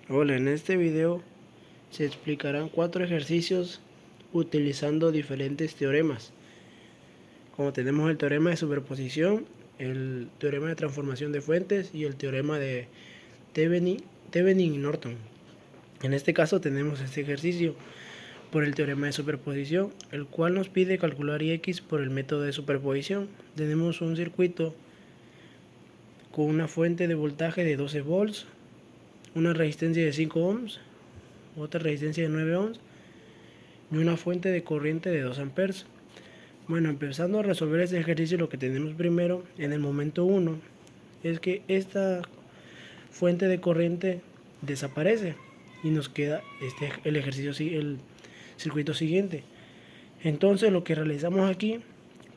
Hola, en este video se explicarán 4 ejercicios utilizando diferentes teoremas. Como tenemos el teorema de superposición, el teorema de transformación de fuentes y el teorema de Thevenin y Norton. En este caso tenemos este ejercicio por el teorema de superposición, el cual nos pide calcular Ix por el método de superposición. Tenemos un circuito con una fuente de voltaje de 12 volts, una resistencia de 5 ohms, otra resistencia de 9 ohms y una fuente de corriente de 2 amperes. Bueno, empezando a resolver este ejercicio, lo que tenemos primero en el momento 1 es que esta fuente de corriente desaparece y nos queda el ejercicio, el circuito siguiente. Entonces lo que realizamos aquí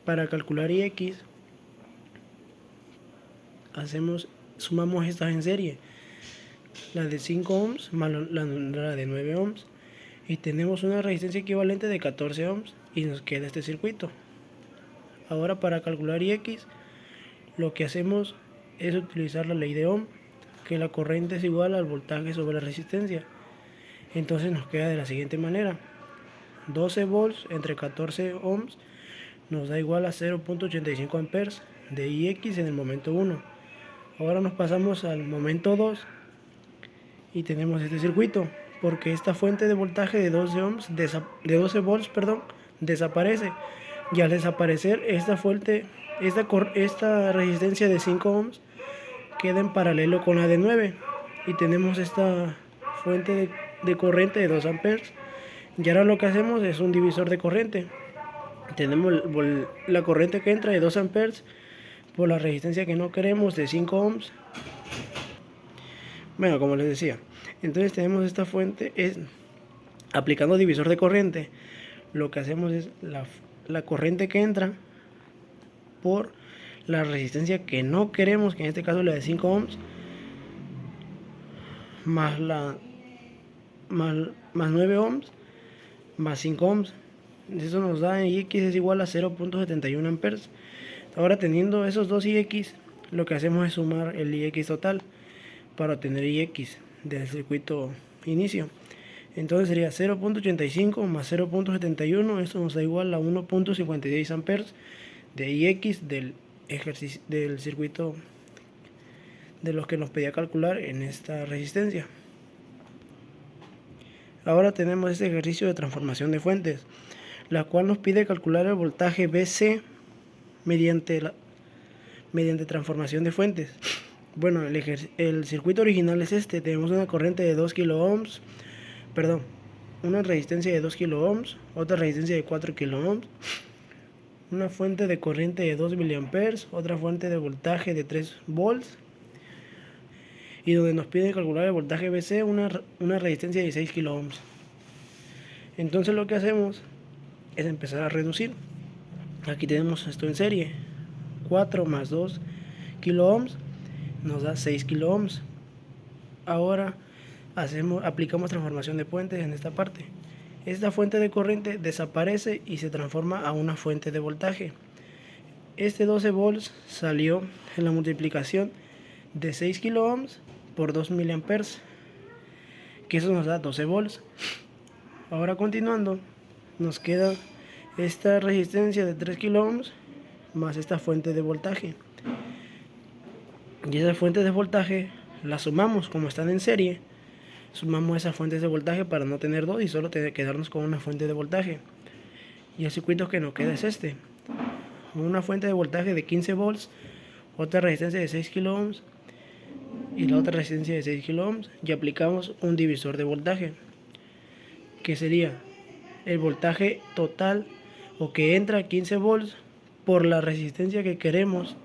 para calcular Ix, sumamos estas en serie, la de 5 ohms más la de 9 ohms, y tenemos una resistencia equivalente de 14 ohms y nos queda este circuito. Ahora, para calcular Ix, lo que hacemos es utilizar la ley de Ohm, que la corriente es igual al voltaje sobre la resistencia. Entonces nos queda de la siguiente manera: 12 volts entre 14 ohms nos da igual a 0.85 amperes de Ix en el momento 1. Ahora nos pasamos al momento 2 y tenemos este circuito, porque esta fuente de voltaje de 12 volts, desaparece. Y al desaparecer esta fuente, esta resistencia de 5 ohms queda en paralelo con la de 9 y tenemos esta fuente de corriente de 2 amperes. Y ahora lo que hacemos es un divisor de corriente. Tenemos la corriente que entra de 2 amperes por la resistencia que no queremos de 5 ohms. Bueno, como les decía, entonces tenemos esta fuente, aplicando divisor de corriente, lo que hacemos es la corriente que entra por la resistencia que no queremos, que en este caso es la de 5 ohms, más 9 ohms, más 5 ohms. Eso nos da Ix es igual a 0.71 amperes. Ahora, teniendo esos dos Ix, lo que hacemos es sumar el Ix total para obtener Ix del circuito inicio. Entonces sería 0.85 más 0.71, esto nos da igual a 1.56 amperes de Ix del circuito de los que nos pedía calcular en esta resistencia. Ahora tenemos este ejercicio de transformación de fuentes, la cual nos pide calcular el voltaje BC mediante transformación de fuentes. Bueno, el circuito original es este. Tenemos una corriente de 2 kilo ohms, una resistencia de 2 kilo ohms, otra resistencia de 4 kilo ohms, una fuente de corriente de 2 miliamperes, otra fuente de voltaje de 3 volts, y donde nos piden calcular el voltaje BC, una resistencia de 6 kilo ohms. Entonces lo que hacemos es empezar a reducir. Aquí tenemos esto en serie: 4 más 2 kilo ohms nos da 6 kilo ohms. Ahora aplicamos transformación de fuentes en esta parte. Esta fuente de corriente desaparece y se transforma a una fuente de voltaje. Este 12 volts salió en la multiplicación de 6 kilo ohms por 2 miliamperes, que eso nos da 12 volts. Ahora, continuando, nos queda esta resistencia de 3 kilo ohms más esta fuente de voltaje. Y esas fuentes de voltaje las sumamos, como están en serie. Sumamos esas fuentes de voltaje para no tener dos y solo quedarnos con una fuente de voltaje. Y el circuito que nos queda es este: una fuente de voltaje de 15 volts, otra resistencia de 6 kilo ohms y la otra resistencia de 6 kilo ohms. Y aplicamos un divisor de voltaje, que sería el voltaje total, o que entra a 15 volts, por la resistencia que queremos,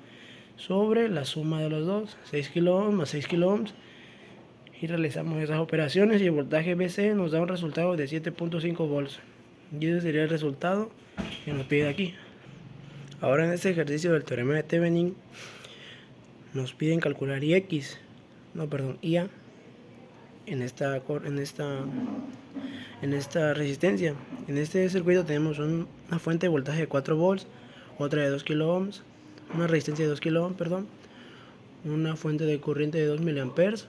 sobre la suma de los dos, 6 kilo ohms más 6 kilo ohms. Y realizamos esas operaciones y el voltaje BC nos da un resultado de 7.5 volts. Y ese sería el resultado que nos pide aquí. Ahora, en este ejercicio del teorema de Thevenin, nos piden calcular IA en esta resistencia. En este circuito tenemos una fuente de voltaje de 4 volts, otra de 2 kilo ohms, una resistencia de 2 kilo ohms, una fuente de corriente de 2 miliamperes,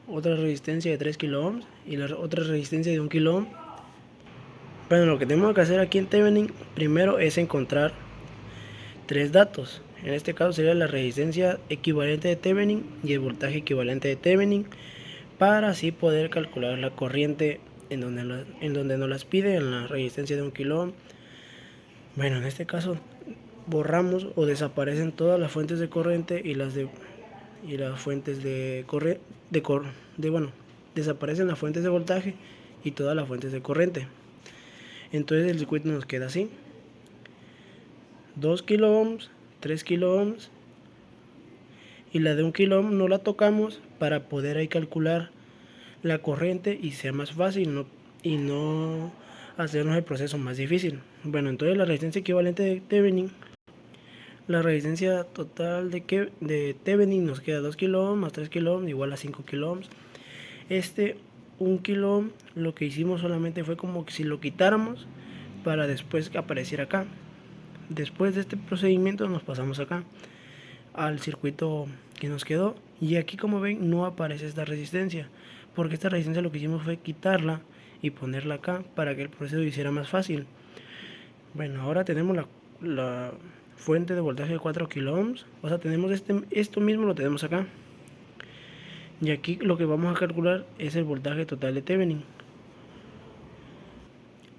otra resistencia de 3 kilo ohms y la otra resistencia de 1 kilo ohm. Bueno, lo que tenemos que hacer aquí en Thevenin primero es encontrar tres datos. En este caso sería la resistencia equivalente de Thevenin y el voltaje equivalente de Thevenin, para así poder calcular la corriente en donde nos las pide, en la resistencia de 1 kilo ohm. Bueno, en este caso borramos o desaparecen todas las fuentes de corriente y las fuentes de corriente desaparecen las fuentes de voltaje y todas las fuentes de corriente. Entonces el circuito nos queda así: 2 kilo ohms, 3 kilo ohms, y la de 1 kilo ohm no la tocamos para poder ahí calcular la corriente y sea más fácil y no hacernos el proceso más difícil. Bueno, entonces la resistencia equivalente de Thevenin, la resistencia total de Thevenin nos queda 2 kilo ohm más 3 kilo ohm igual a 5 kilo ohms. 1 kilo ohm lo que hicimos solamente fue como que si lo quitáramos para después que apareciera acá. Después de este procedimiento nos pasamos acá al circuito que nos quedó, y aquí, como ven, no aparece esta resistencia, porque esta resistencia lo que hicimos fue quitarla y ponerla acá para que el proceso hiciera más fácil. Bueno, ahora tenemos la fuente de voltaje de 4 kilo ohms, o sea, tenemos esto mismo lo tenemos acá, y aquí lo que vamos a calcular es el voltaje total de Thevenin.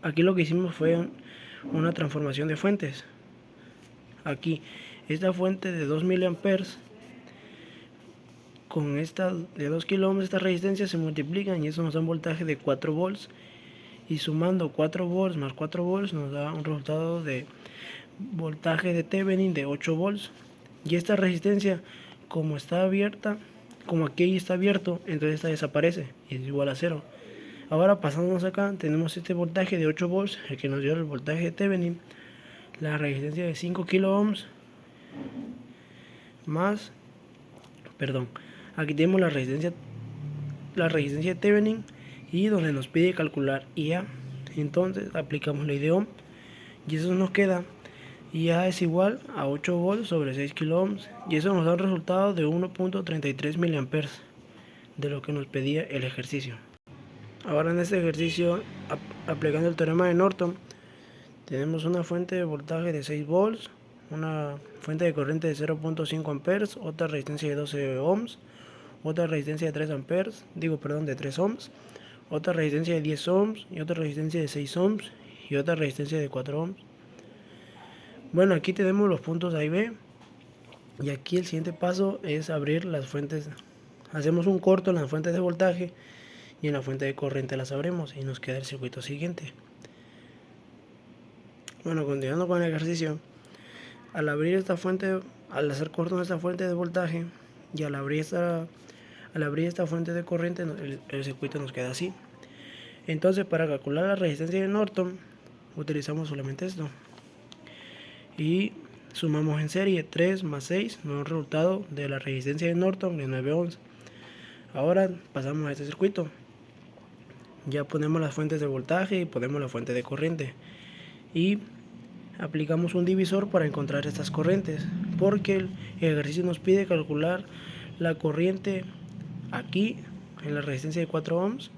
Aquí lo que hicimos fue una transformación de fuentes. Aquí esta fuente de 2 miliamperes con esta de 2 kilo ohms, esta resistencia se multiplican y eso nos da un voltaje de 4 volts, y sumando 4 volts más 4 volts nos da un resultado de voltaje de Thevenin de 8 volts. Y esta resistencia, como está abierta, como aquí está abierto, entonces esta desaparece y es igual a 0. Ahora pasándonos acá, tenemos este voltaje de 8 volts, el que nos dio el voltaje de Thevenin, la resistencia de 5 kilo ohms más, perdón, aquí tenemos la resistencia de Thevenin, y donde nos pide calcular IA, entonces aplicamos ley de Ohm y eso nos queda: IA es igual a 8 volts sobre 6 kilo ohms, y eso nos da un resultado de 1.33 miliamperes, de lo que nos pedía el ejercicio. Ahora en este ejercicio, aplicando el teorema de Norton, tenemos una fuente de voltaje de 6 volts, una fuente de corriente de 0.5 amperes, otra resistencia de 12 ohms, otra resistencia de 3 amperes, de 3 ohms, otra resistencia de 10 ohms y otra resistencia de 6 ohms y otra resistencia de 4 ohms. Bueno, aquí tenemos los puntos A y B, y aquí el siguiente paso es abrir las fuentes. Hacemos un corto en las fuentes de voltaje y en la fuente de corriente las abrimos y nos queda el circuito siguiente. Bueno, continuando con el ejercicio, al abrir esta fuente, al hacer corto en esta fuente de voltaje y al abrir esta fuente de corriente, el circuito nos queda así. Entonces, para calcular la resistencia de Norton utilizamos solamente esto y sumamos en serie 3 más 6, nos da un resultado de la resistencia de Norton de 9 ohms. Ahora pasamos a este circuito, ya ponemos las fuentes de voltaje y ponemos la fuente de corriente y aplicamos un divisor para encontrar estas corrientes, porque el ejercicio nos pide calcular la corriente aquí en la resistencia de 4 ohms,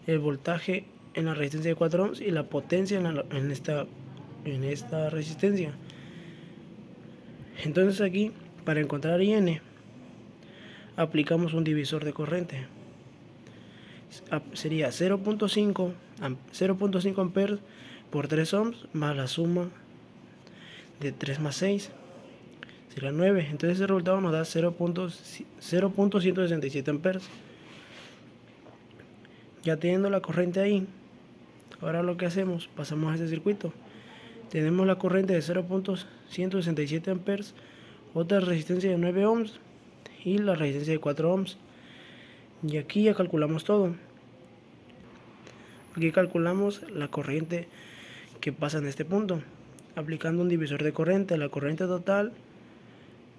el voltaje en la resistencia de 4 ohms y la potencia en esta resistencia. Entonces aquí, para encontrar IN, aplicamos un divisor de corriente. Sería 0.5 amperes por 3 ohms más la suma de 3 más 6, será 9. Entonces el resultado nos da 0.167 amperes. Ya teniendo la corriente ahí, ahora lo que hacemos, pasamos a este circuito. Tenemos la corriente de 0.167 amperes, otra resistencia de 9 ohms y la resistencia de 4 ohms. Y aquí ya calculamos todo. Aquí calculamos la corriente que pasa en este punto, aplicando un divisor de corriente, la corriente total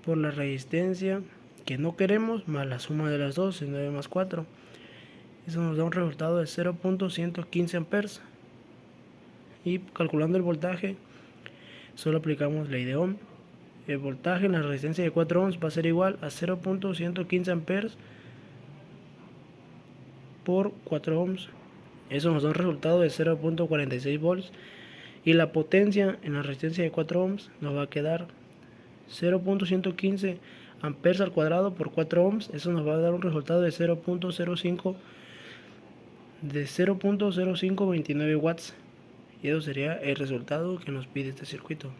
por la resistencia que no queremos más la suma de las dos, 9 más 4. Eso nos da un resultado de 0.115 amperes. Y calculando el voltaje, solo aplicamos ley de Ohm. El voltaje en la resistencia de 4 ohms va a ser igual a 0.115 amperes por 4 ohms. Eso nos da un resultado de 0.46 volts. Y la potencia en la resistencia de 4 ohms nos va a quedar 0.115 amperes al cuadrado por 4 ohms. Eso nos va a dar un resultado de 0.0529 watts. Y eso sería el resultado que nos pide este circuito.